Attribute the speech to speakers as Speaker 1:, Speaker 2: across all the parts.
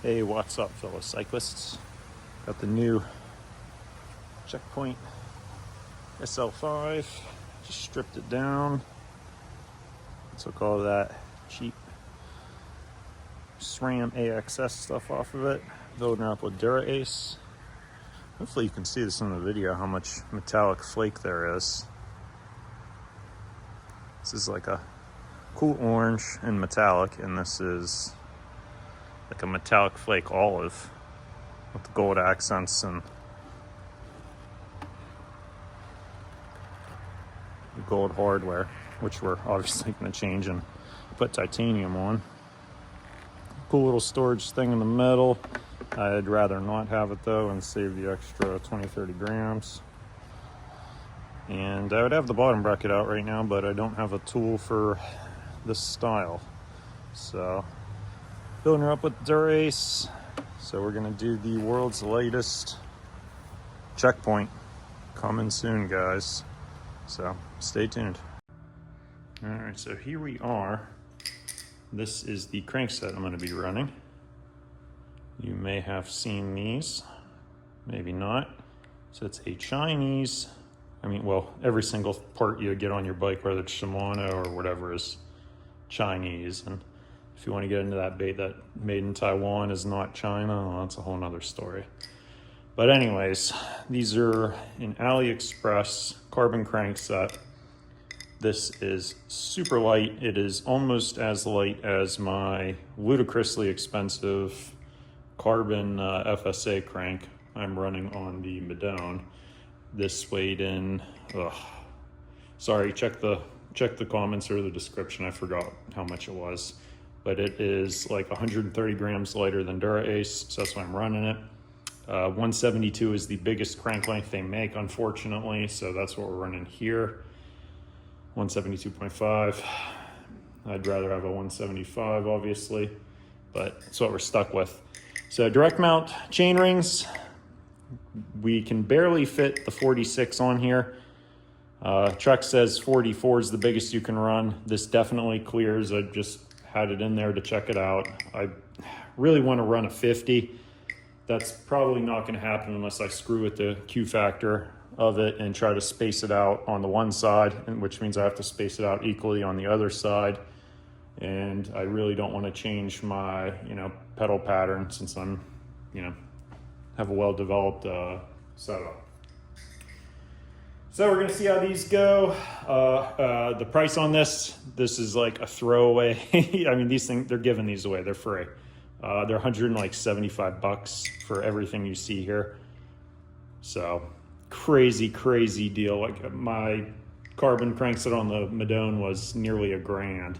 Speaker 1: Hey, what's up, fellow cyclists? Got the new Checkpoint SL5. Just stripped it down. Took all that cheap SRAM AXS stuff off of it. Building it up with Dura Ace. Hopefully you can see this in the video, how much metallic flake there is. This is like a cool orange and metallic, and this is like a metallic flake olive with the gold accents and the gold hardware, which we're obviously going to change and put titanium on. Cool little storage thing in the middle. I'd rather not have it though and save the extra 20-30 grams. And I would have the bottom bracket out right now, but I don't have a tool for this style. So building her up with Dura Ace. So we're gonna do the world's latest Checkpoint. Coming soon, guys. So stay tuned. All right, so here we are. This is the crankset I'm gonna be running. You may have seen these, maybe not. So it's a Chinese, well, every single part you get on your bike, whether it's Shimano or whatever, is Chinese. And if you want to get into that debate that made in Taiwan is not China, well, that's a whole nother story. But anyways, these are an AliExpress carbon crankset. This is super light. It is almost as light as my ludicrously expensive carbon FSA crank I'm running on the Madone. This weighed in, sorry, check the comments or the description. I forgot how much it was, but it is like 130 grams lighter than Dura Ace, so that's why I'm running it. 172 is the biggest crank length they make, unfortunately, so that's what we're running here. 172.5. I'd rather have a 175, obviously, but that's what we're stuck with. So direct mount chain rings. We can barely fit the 46 on here. Truck says 44 is the biggest you can run. This definitely clears. I just had it in there to check it out. I really want to run a 50. That's probably not going to happen unless I screw with the Q factor of it and try to space it out on the one side, which means I have to space it out equally on the other side. And I really don't want to change my, pedal pattern since I'm, have a well-developed setup. So we're gonna see how these go. The price on this is like a throwaway. I mean, these things, they're giving these away, they're free. They're $175 for everything you see here. So crazy deal. Like my carbon crankset on the Madone was nearly $1,000.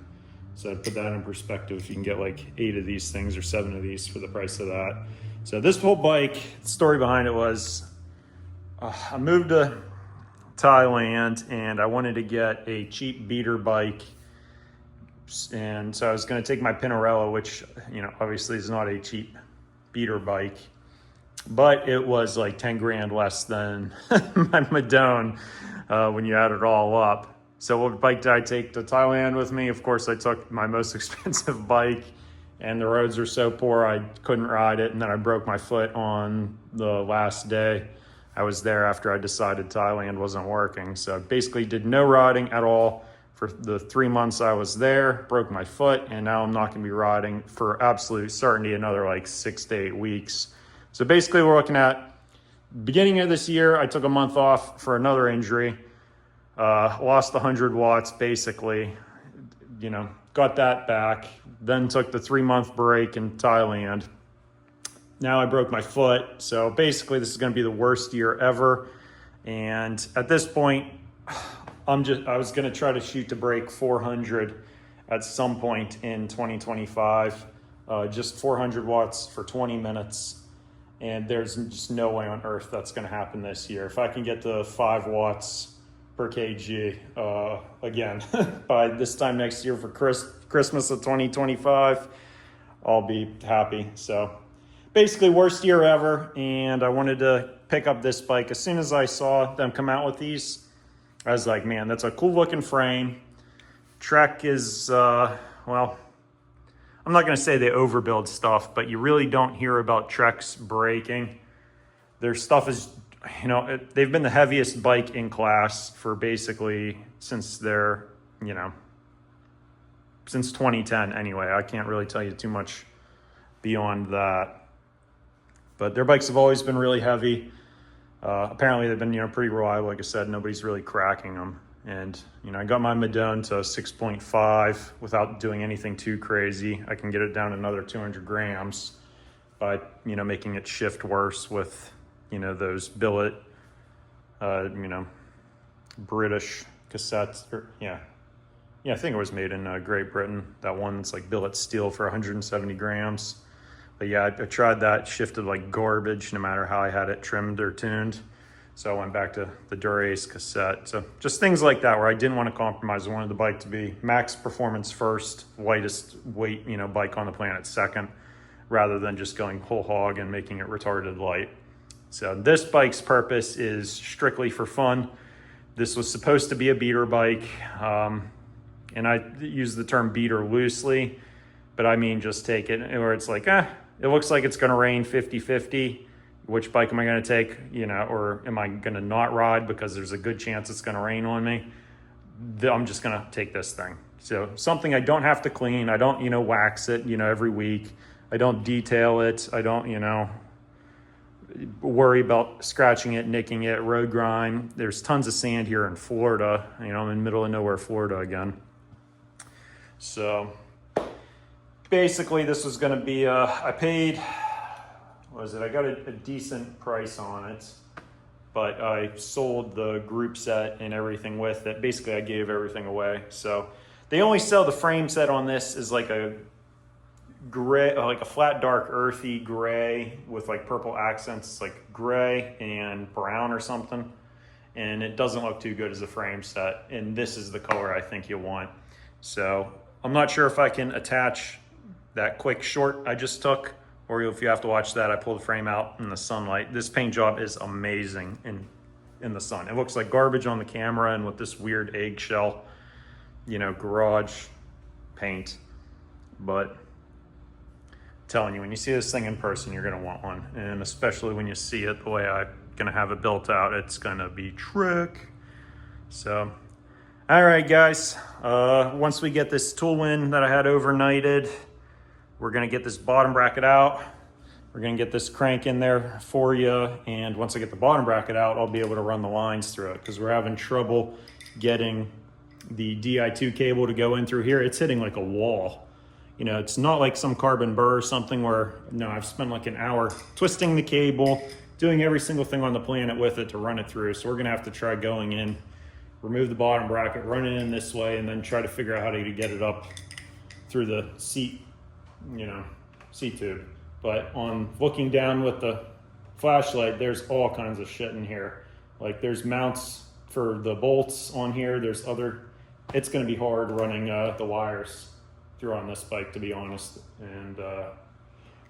Speaker 1: So to put that in perspective, you can get like 8 of these things or 7 of these for the price of that. So this whole bike, the story behind it was, I moved to Thailand and I wanted to get a cheap beater bike. And so I was gonna take my Pinarello, which, obviously is not a cheap beater bike, but it was like 10 grand less than my Madone when you add it all up. So what bike did I take to Thailand with me? Of course, I took my most expensive bike, and the roads were so poor I couldn't ride it. And then I broke my foot on the last day I was there after I decided Thailand wasn't working. So I basically did no riding at all for the 3 months I was there, broke my foot, and now I'm not gonna be riding for absolute certainty another like 6 to 8 weeks. So basically we're looking at beginning of this year, I took a month off for another injury. Lost 100 watts basically, got that back, then took the 3-month break in Thailand. Now I broke my foot, so basically this is going to be the worst year ever. And at this point, I was going to try to shoot to break 400 at some point in 2025, just 400 watts for 20 minutes. And there's just no way on earth that's going to happen this year. If I can get to 5 watts per kg again by this time next year for Christmas of 2025, I'll be happy. So basically worst year ever, and I wanted to pick up this bike. As soon as I saw them come out with these, I was like, man, that's a cool looking frame. Trek is, well, I'm not gonna say they overbuild stuff, but you really don't hear about Treks breaking. Their stuff is, you know, they've been the heaviest bike in class for basically since they're, you know, since 2010 anyway. I can't really tell you too much beyond that. But their bikes have always been really heavy. Apparently they've been, you know, pretty reliable. Like I said, nobody's really cracking them. And, you know, I got my Madone to 6.5 without doing anything too crazy. I can get it down another 200 grams by, you know, making it shift worse with, you know, those billet, you know, British cassettes. Yeah, I think it was made in Great Britain. That one that's like billet steel for 170 grams. But yeah, I tried that, shifted like garbage no matter how I had it trimmed or tuned. So I went back to the Dura Ace cassette. So just things like that where I didn't want to compromise. I wanted the bike to be max performance first, lightest weight, you know, bike on the planet second, rather than just going whole hog and making it retarded light. So this bike's purpose is strictly for fun. This was supposed to be a beater bike. And I use the term beater loosely, but I mean just take it where it's like, it looks like it's gonna rain 50-50. Which bike am I gonna take, you know, or am I gonna not ride because there's a good chance it's gonna rain on me? I'm just gonna take this thing. So something I don't have to clean. I don't, you know, wax it, you know, every week. I don't detail it. I don't, you know, worry about scratching it, nicking it, road grime. There's tons of sand here in Florida. You know, I'm in the middle of nowhere, Florida again. So basically this was gonna be, I paid, what was it? I got a decent price on it, but I sold the group set and everything with it. Basically, I gave everything away. So they only sell the frame set on this is like a gray, like a flat, dark, earthy gray with like purple accents. It's like gray and brown or something. And it doesn't look too good as a frame set. And this is the color I think you want. So I'm not sure if I can attach that quick short I just took, or if you have to watch that, I pulled the frame out in the sunlight. This paint job is amazing in the sun. It looks like garbage on the camera and with this weird eggshell, you know, garage paint. But I'm telling you, when you see this thing in person, you're gonna want one. And especially when you see it the way I'm gonna have it built out, it's gonna be trick. So, all right, guys. Once we get this tool in that I had overnighted, we're gonna get this bottom bracket out. We're gonna get this crank in there for you. And once I get the bottom bracket out, I'll be able to run the lines through it because we're having trouble getting the Di2 cable to go in through here. It's hitting like a wall. You know, it's not like some carbon burr or something where, no, I've spent like an hour twisting the cable, doing every single thing on the planet with it to run it through. So we're gonna have to try going in, remove the bottom bracket, run it in this way, and then try to figure out how to get it up through the seat, you know, seat tube. But on looking down with the flashlight, there's all kinds of shit in here. Like there's mounts for the bolts on here. There's other, it's gonna be hard running the wires through on this bike, to be honest. And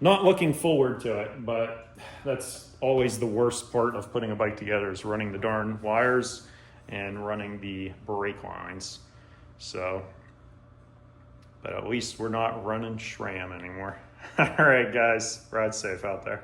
Speaker 1: not looking forward to it, but that's always the worst part of putting a bike together is running the darn wires and running the brake lines. So, but at least we're not running SRAM anymore. All right, guys, ride safe out there.